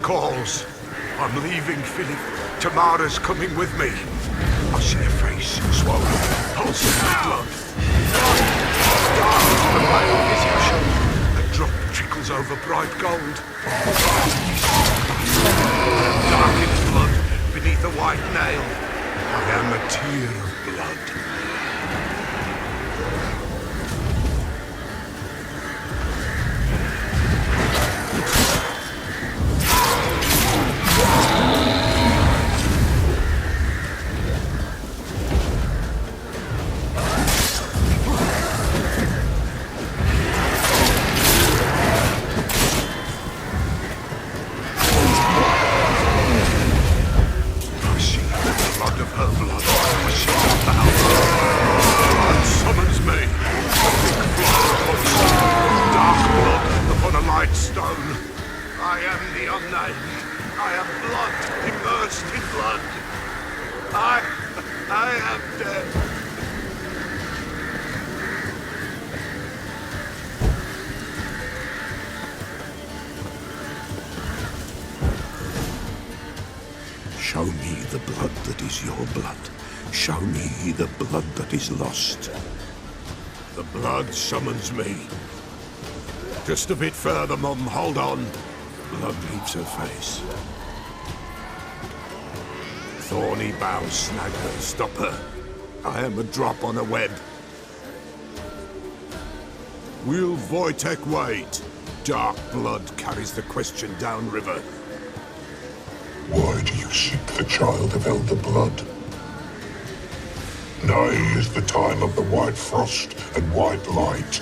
calls. I'm leaving, Philip. Tamara's coming with me. I see a face, swollen, pulsing with blood. The veil visage. A drop trickles over bright gold. Dark in blood beneath a white nail. I am a tear of blood. Show me the blood that is your blood. Show me the blood that is lost. The blood summons me. Just a bit further, Mum. Hold on. Blood leaves her face. Thorny boughs snag her, stop her. I am a drop on a web. Will Wojtek wait? Dark blood carries the question downriver. Why do you seek the child of Elder Blood? Nigh is the time of the white frost and white light,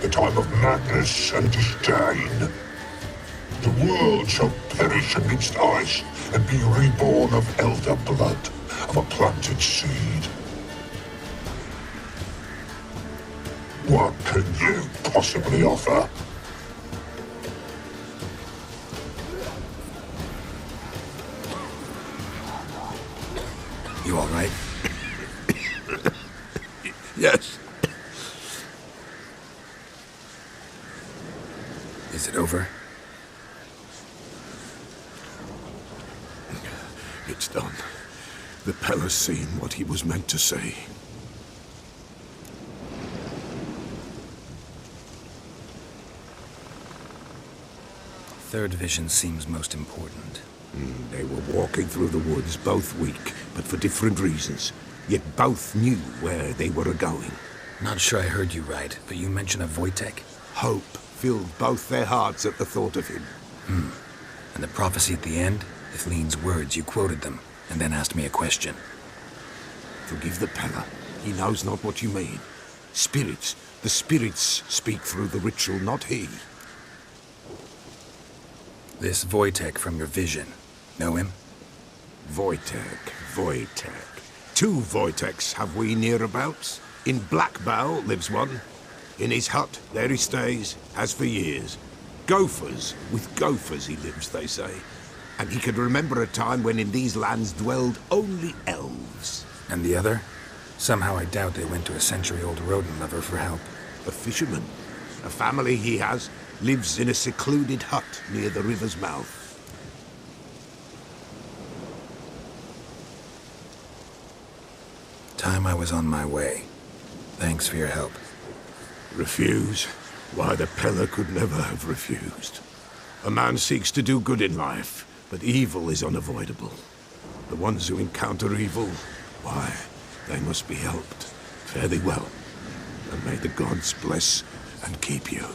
the time of madness and disdain. The world shall perish amidst ice and be reborn of Elder Blood, of a planted seed. What can you possibly offer? You all right? Yes. Is it over? It's done. The Pella's seen what he was meant to say. Third vision seems most important. They were walking through the woods, both weak, but for different reasons. Yet both knew where they were going. Not sure I heard you right, but you mentioned a Wojtek. Hope filled both their hearts at the thought of him. And the prophecy at the end? If Lean's words, you quoted them, and then asked me a question. Forgive the Pella. He knows not what you mean. Spirits. The spirits speak through the ritual, not he. This Wojtek from your vision. Know him? Wojtek. 2 Wojteks have we nearabouts. In Blackbow lives one. In his hut, there he stays, has for years. Gophers, with gophers he lives, they say. And he can remember a time when in these lands dwelled only elves. And the other? Somehow I doubt they went to a century-old rodent lover for help. A fisherman. A family he has lives in a secluded hut near the river's mouth. Time I was on my way. Thanks for your help. Refuse? Why, the Pella could never have refused. A man seeks to do good in life, but evil is unavoidable. The ones who encounter evil, why, they must be helped. Fare thee well, and may the gods bless and keep you.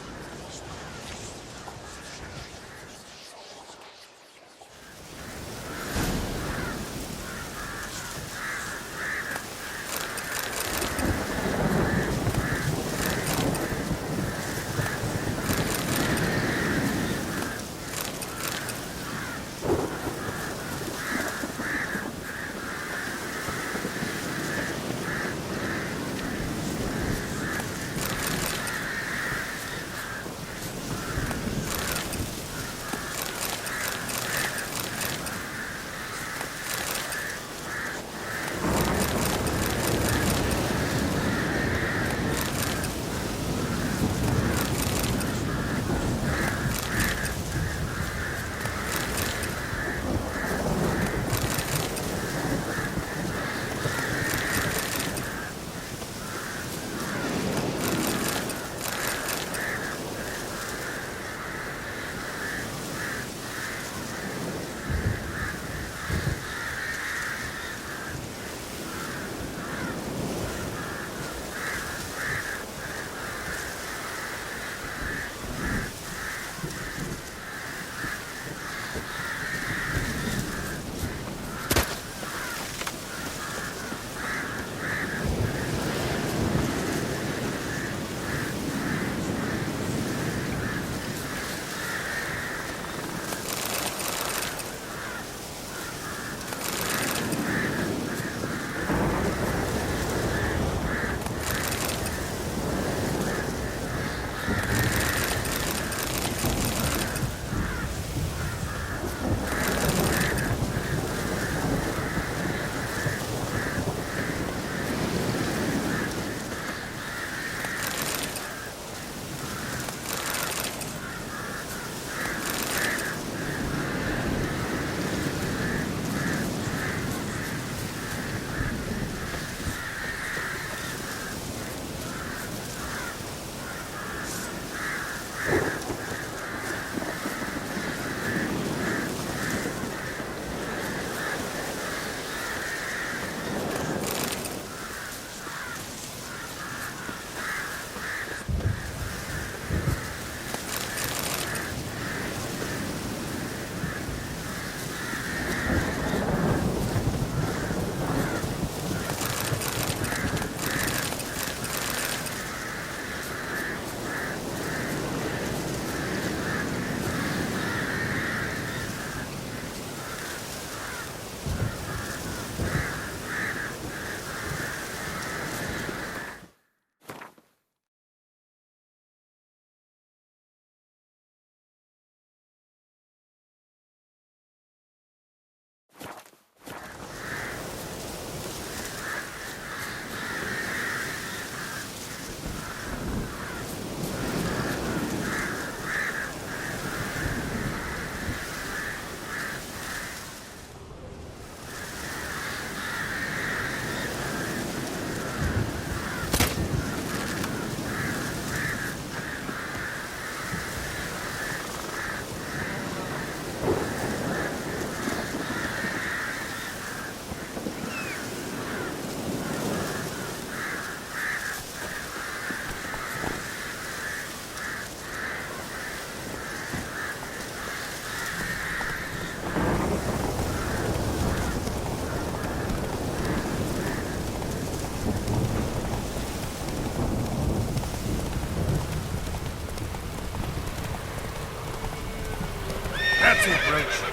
direction.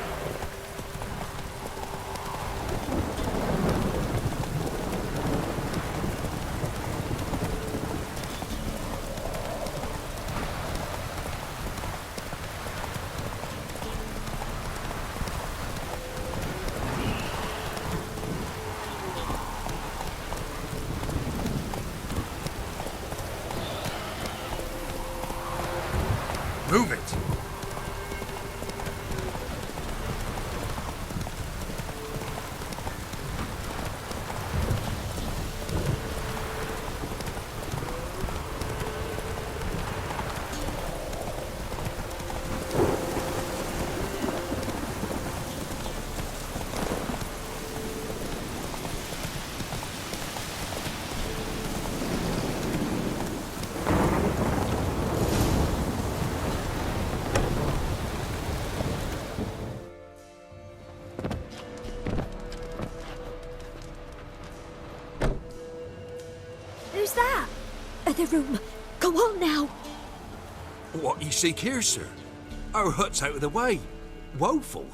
Move it! Who's that? The room. Go on now. What you seek here, sir? Our hut's out of the way. Woeful.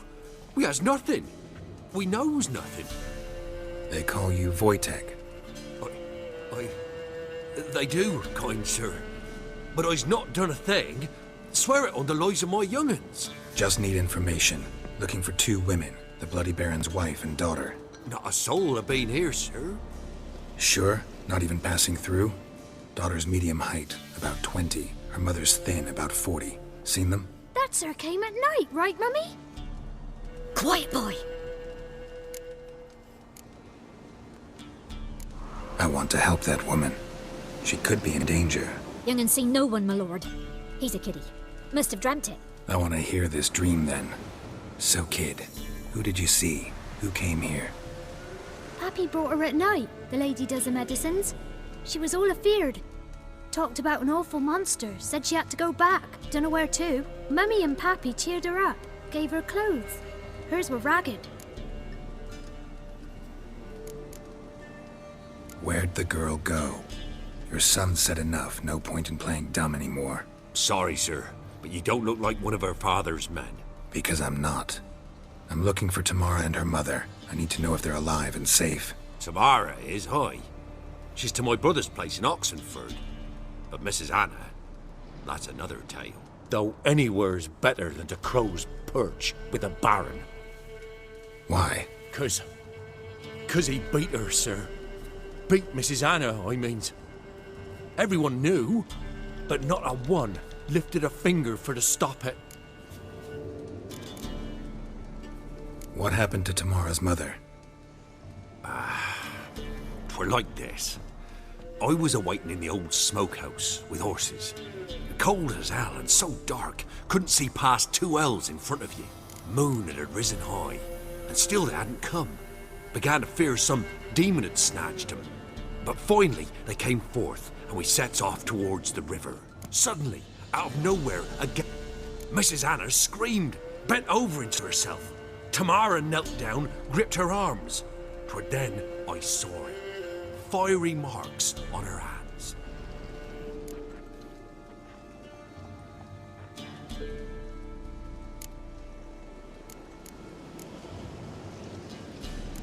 We has nothing. We knows nothing. They call you Wojtek. They do, kind sir. But I's not done a thing. Swear it on the lives of my young'uns. Just need information. Looking for 2 women, the Bloody Baron's wife and daughter. Not a soul have been here, sir. Sure? Not even passing through? Daughter's medium height, about 20. Her mother's thin, about 40. Seen them? That sir came at night, right, Mummy? Quiet, boy. I want to help that woman. She could be in danger. Young and seen no one, my lord. He's a kiddie. Must have dreamt it. I want to hear this dream then. So, kid, who did you see? Who came here? Pappy brought her at night. The lady does the medicines. She was all afeared. Talked about an awful monster. Said she had to go back. Dunno where to. Mummy and Pappy cheered her up. Gave her clothes. Hers were ragged. Where'd the girl go? Your son said enough. No point in playing dumb anymore. Sorry, sir, but you don't look like one of her father's men. Because I'm not. I'm looking for Tamara and her mother. I need to know if they're alive and safe. Tamara is, hi. She's to my brother's place in Oxenford. But Mrs. Anna, that's another tale. Though anywhere's better than the Crow's Perch with the Baron. Why? 'Cause he beat her, sir. Beat Mrs. Anna, I means. Everyone knew, but not a one lifted a finger for to stop it. What happened to Tamara's mother? 'Twere like this. I was awaiting in the old smokehouse with horses. Cold as hell and so dark, couldn't see past 2 ells in front of you. Moon had risen high, and still they hadn't come. Began to fear some demon had snatched them. But finally they came forth, and we sets off towards the river. Suddenly, out of nowhere, again, Mrs. Anna screamed, bent over into herself. Tamara knelt down, gripped her arms. 'Twere then I saw it. Fiery marks on her hands.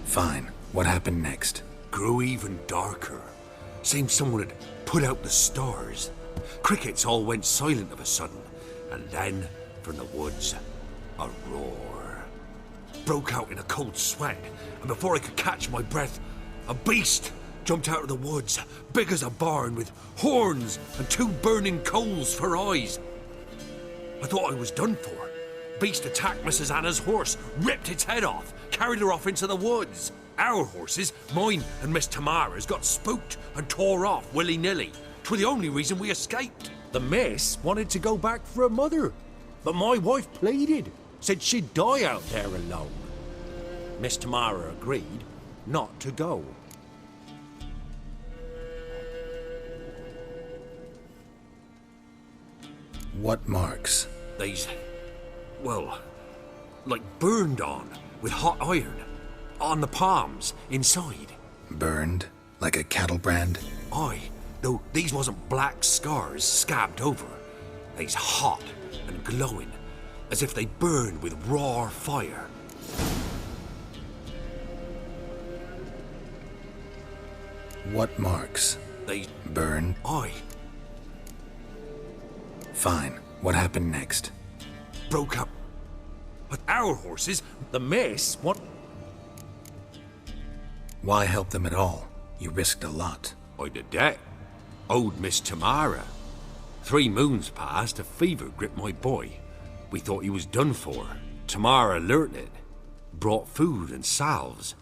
Fine. What happened next? Grew even darker. Seemed someone had put out the stars. Crickets all went silent of a sudden, and then, from the woods, a roar. Broke out in a cold sweat, and before I could catch my breath, a beast jumped out of the woods, big as a barn, with horns and 2 burning coals for eyes. I thought I was done for. Beast attacked Mrs. Anna's horse, ripped its head off, carried her off into the woods. Our horses, mine and Miss Tamara's, got spooked and tore off willy-nilly. 'Twere the only reason we escaped. The miss wanted to go back for her mother, but my wife pleaded, said she'd die out there alone. Miss Tamara agreed not to go. What marks? They's, well, like burned on with hot iron. On the palms, inside. Burned? Like a cattle brand? Aye, though these wasn't black scars scabbed over. They's hot and glowing, as if they burned with raw fire. What marks? They... Burn? I Fine. What happened next? broke up. But our horses, the mess, what? Why help them at all? You risked a lot. I did that. Owed Miss Tamara. 3 moons passed, a fever gripped my boy. We thought he was done for. Tamara learnt it. Brought food and salves.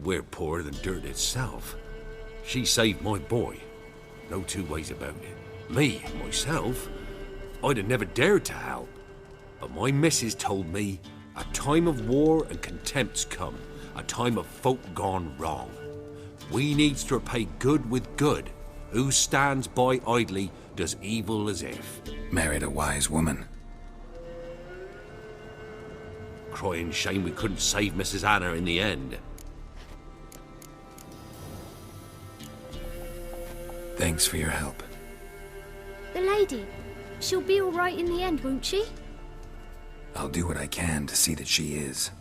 We're poorer than dirt itself. She saved my boy. No 2 ways about it. Me, myself, I'd have never dared to help. But my missus told me a time of war and contempt's come. A time of folk gone wrong. We needs to repay good with good. Who stands by idly does evil as if. Married a wise woman. Crying shame we couldn't save Mrs. Anna in the end. Thanks for your help. The lady. She'll be all right in the end, won't she? I'll do what I can to see that she is.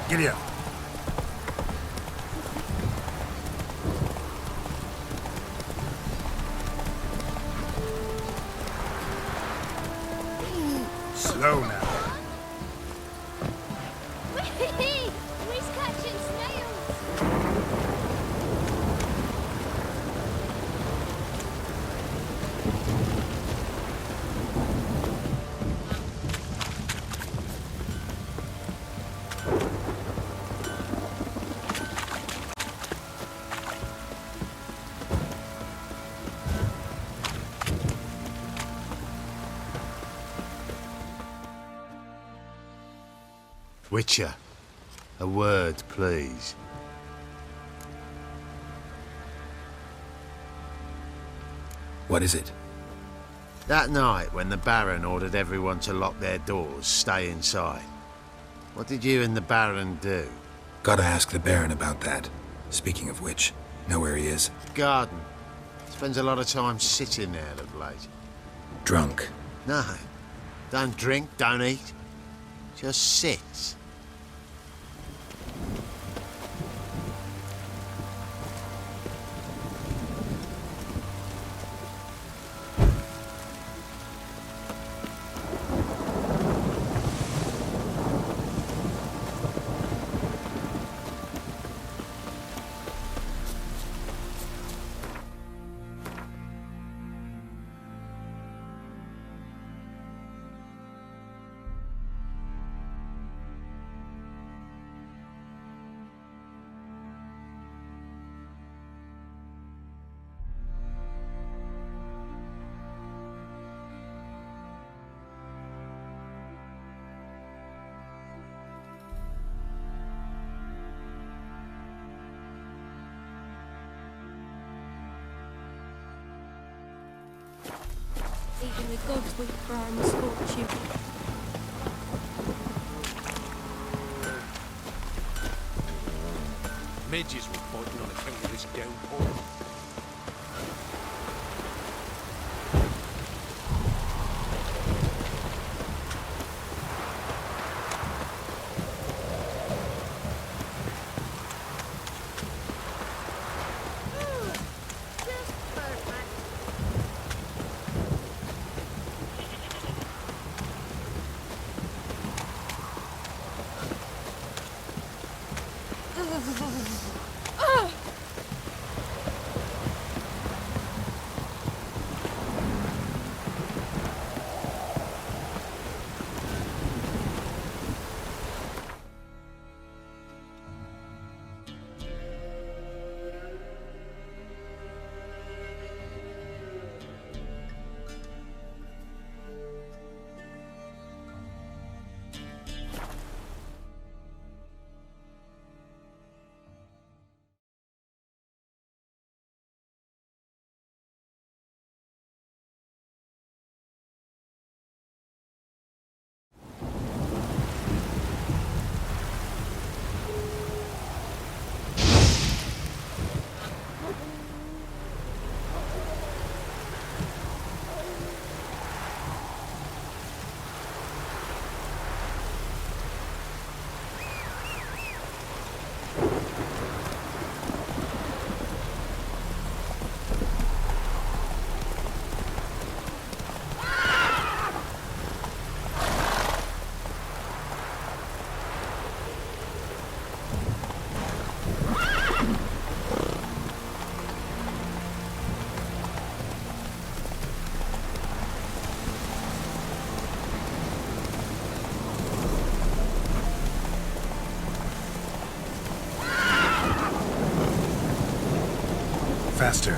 Giddy up. Slow now. He's catching snails. Witcher, a word, please. What is it? That night when the Baron ordered everyone to lock their doors, stay inside. What did you and the Baron do? Gotta ask the Baron about that. Speaking of which, know where he is? Garden. Spends a lot of time sitting there of late. Drunk. No. Don't drink, don't eat. Just sits. Even the gods weep for our misfortune. Midges were fighting on account of this downpour. faster.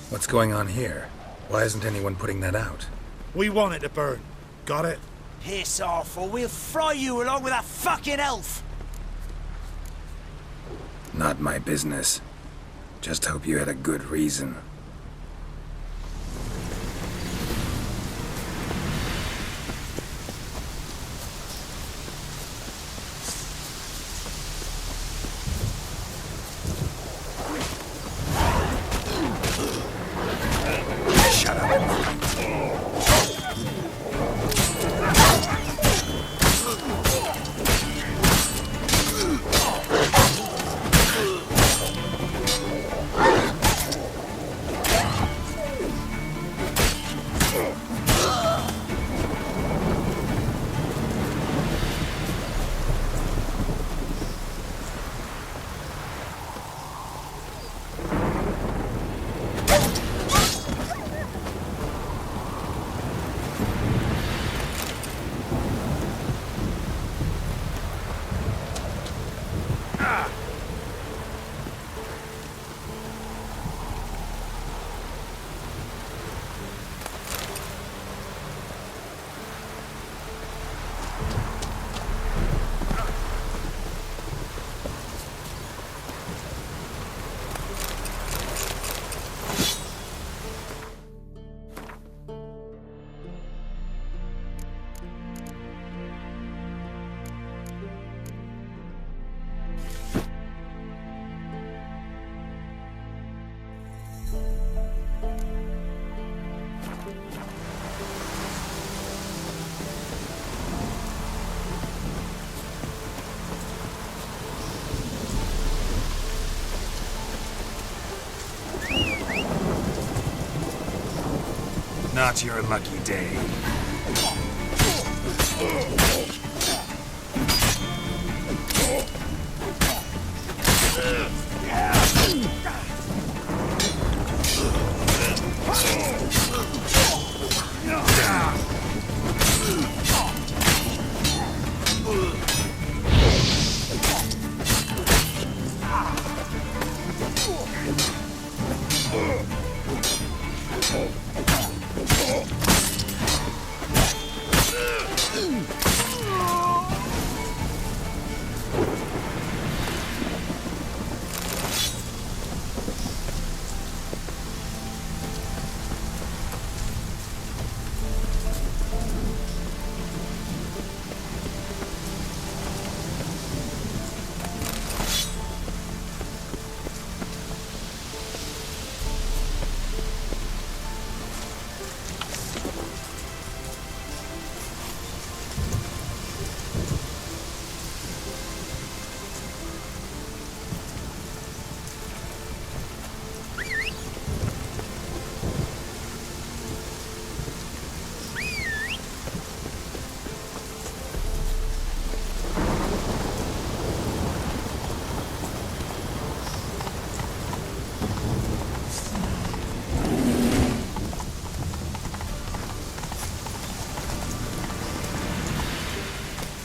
What's going on here? Why isn't anyone putting that out? We want it to burn. Got it? Piss off, or we'll fry you along with that fucking elf! Not my business. Just hope you had a good reason. Shut up. Not your lucky day.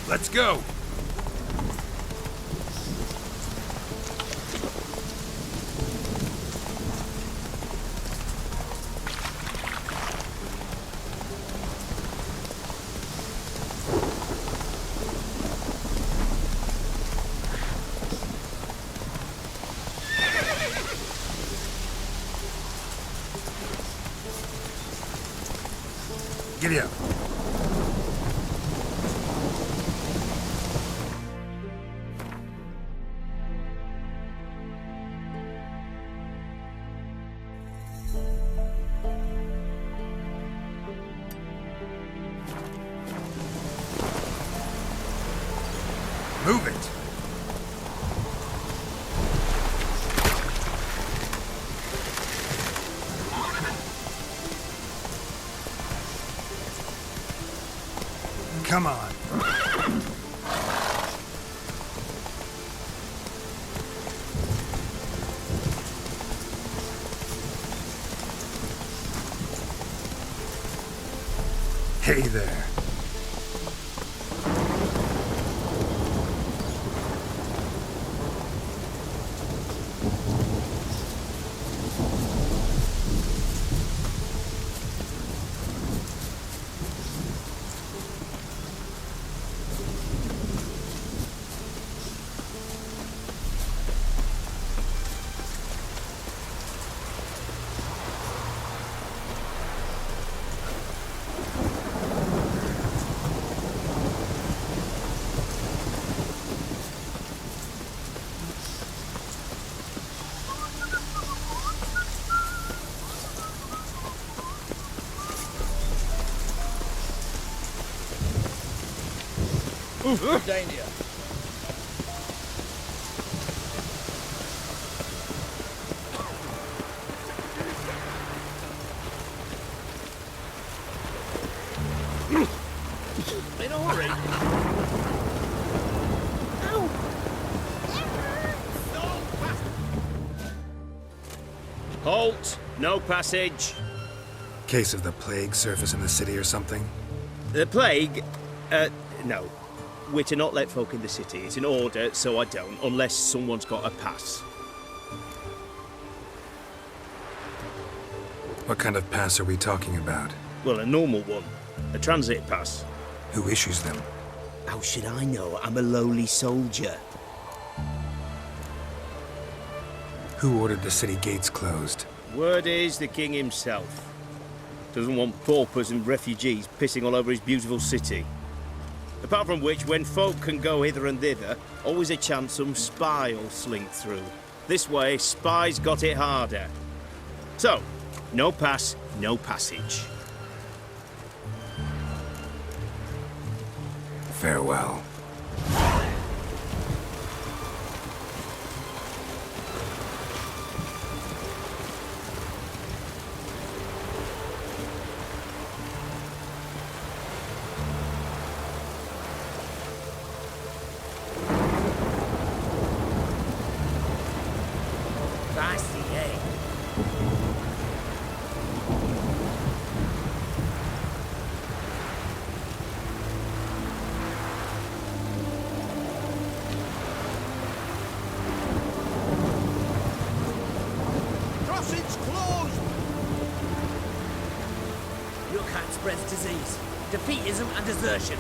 Let's go! Giddy up. Move it! Come on. Hey there. Danger. In a hurry. Halt! No passage. Case of the plague surface in the city or something? The plague? No. We're to not let folk in the city. It's an order, so I don't, unless someone's got a pass. What kind of pass are we talking about? Well, a normal one. A transit pass. Who issues them? How should I know? I'm a lowly soldier. Who ordered the city gates closed? Word is the king himself. Doesn't want paupers and refugees pissing all over his beautiful city. Apart from which, when folk can go hither and thither, always a chance some spy will slink through. This way, spies got it harder. So, no pass, no passage. Farewell. Spreads disease, defeatism and desertion.